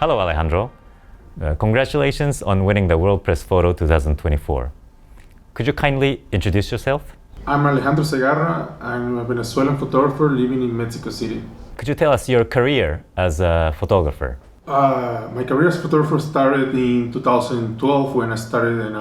Hello, Alejandro. Congratulations on winning the World Press Photo 2024. Could you kindly introduce yourself? I'm Alejandro Cegarra. I'm a Venezuelan photographer living in Mexico City. Could you tell us your career as a photographer? My career as a photographer started in 2012 when I started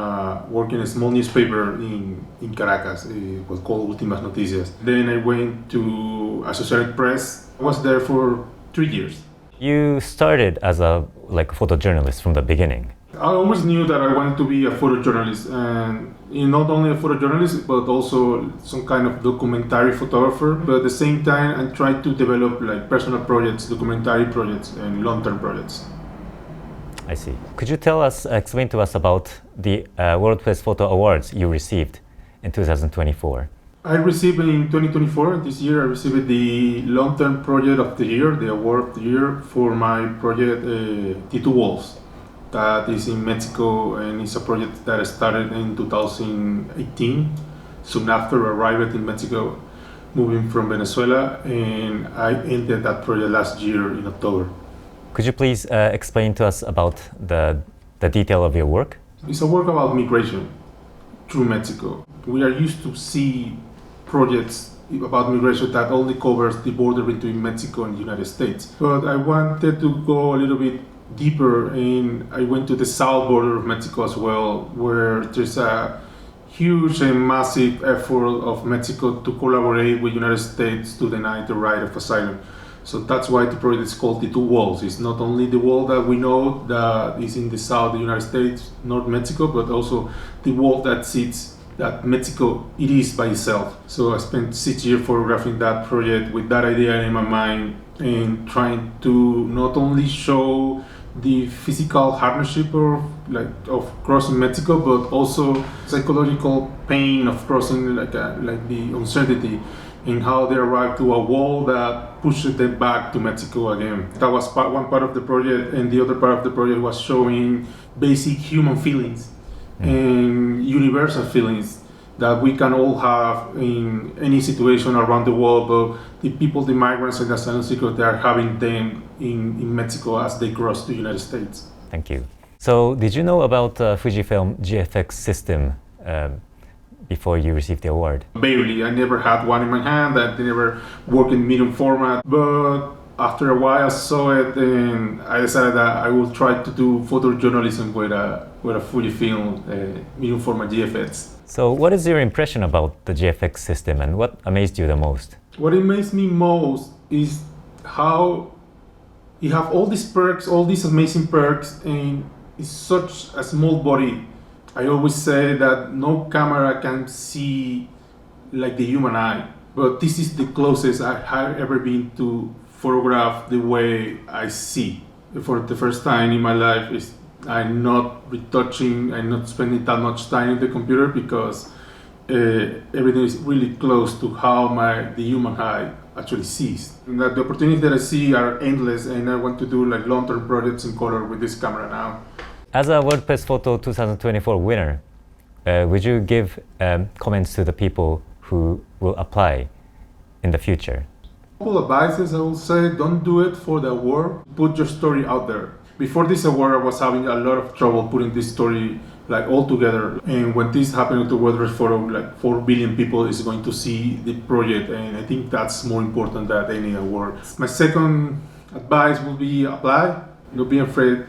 working in a small newspaper in Caracas. It was called Últimas Noticias. Then I went to Associated Press. I was there for 3 years. You started as a photojournalist from the beginning. I always knew that I wanted to be a photojournalist, and not only a photojournalist, but also some kind of documentary photographer. But at the same time, I tried to develop personal projects, documentary projects, and long-term projects. I see. Could you explain to us about the World Press Photo Awards you received in 2024? I received in 2024, this year, I received the long-term project of the year, the award of the year for my project T2 Walls. That is in Mexico, and it's a project that started in 2018, soon after arriving in Mexico, moving from Venezuela, and I ended that project last year in October. Could you please explain to us about the detail of your work? It's a work about migration through Mexico. We are used to see projects about migration that only covers the border between Mexico and the United States. But I wanted to go a little bit deeper, and I went to the south border of Mexico as well, where there's a huge and massive effort of Mexico to collaborate with the United States to deny the right of asylum. So that's why the project is called the Two Walls. It's not only the wall that we know that is in the south of the United States, North Mexico, but also the wall that sits that Mexico it is by itself. So I spent 6 years photographing that project with that idea in my mind, and trying to not only show the physical hardship of crossing Mexico, but also psychological pain of crossing, like the uncertainty, and how they arrived to a wall that pushed them back to Mexico again. That was one part of the project, and the other part of the project was showing basic human feelings and universal feelings that we can all have in any situation around the world, but the people, the migrants and the asylum seekers, they are having them in Mexico as they cross the United States. Thank you. So did you know about Fujifilm GFX system before you received the award? Barely. I never had one in my hand. I never worked in medium format, but after a while I saw it, and I decided that I would try to do photojournalism with a Fujifilm medium format GFX. So what is your impression about the GFX system, and what amazed you the most? What amazed me most is how you have all these perks, all these amazing perks, and it's such a small body. I always say that no camera can see like the human eye, but this is the closest I have ever been to photograph the way I see. For the first time in my life, I'm not retouching, I'm not spending that much time in the computer, because everything is really close to how the human eye actually sees. And that the opportunities that I see are endless, and I want to do long-term projects in color with this camera now. As a World Press Photo 2024 winner, would you give comments to the people who will apply in the future? Couple advices I will say: don't do it for the award. Put your story out there. Before this award, I was having a lot of trouble putting this story all together. And when this happened to World Press Photo, 4 billion people is going to see the project, and I think that's more important than any award. My second advice would be apply. Don't be afraid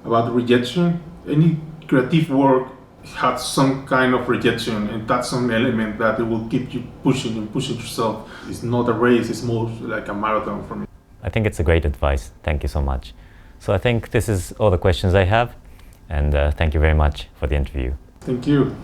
about rejection. Any creative work has some kind of rejection, and that's some element that it will keep you pushing yourself. It's not a race, it's more like a marathon for me. I think it's a great advice. Thank you so much. So I think this is all the questions I have, and thank you very much for the interview. Thank you.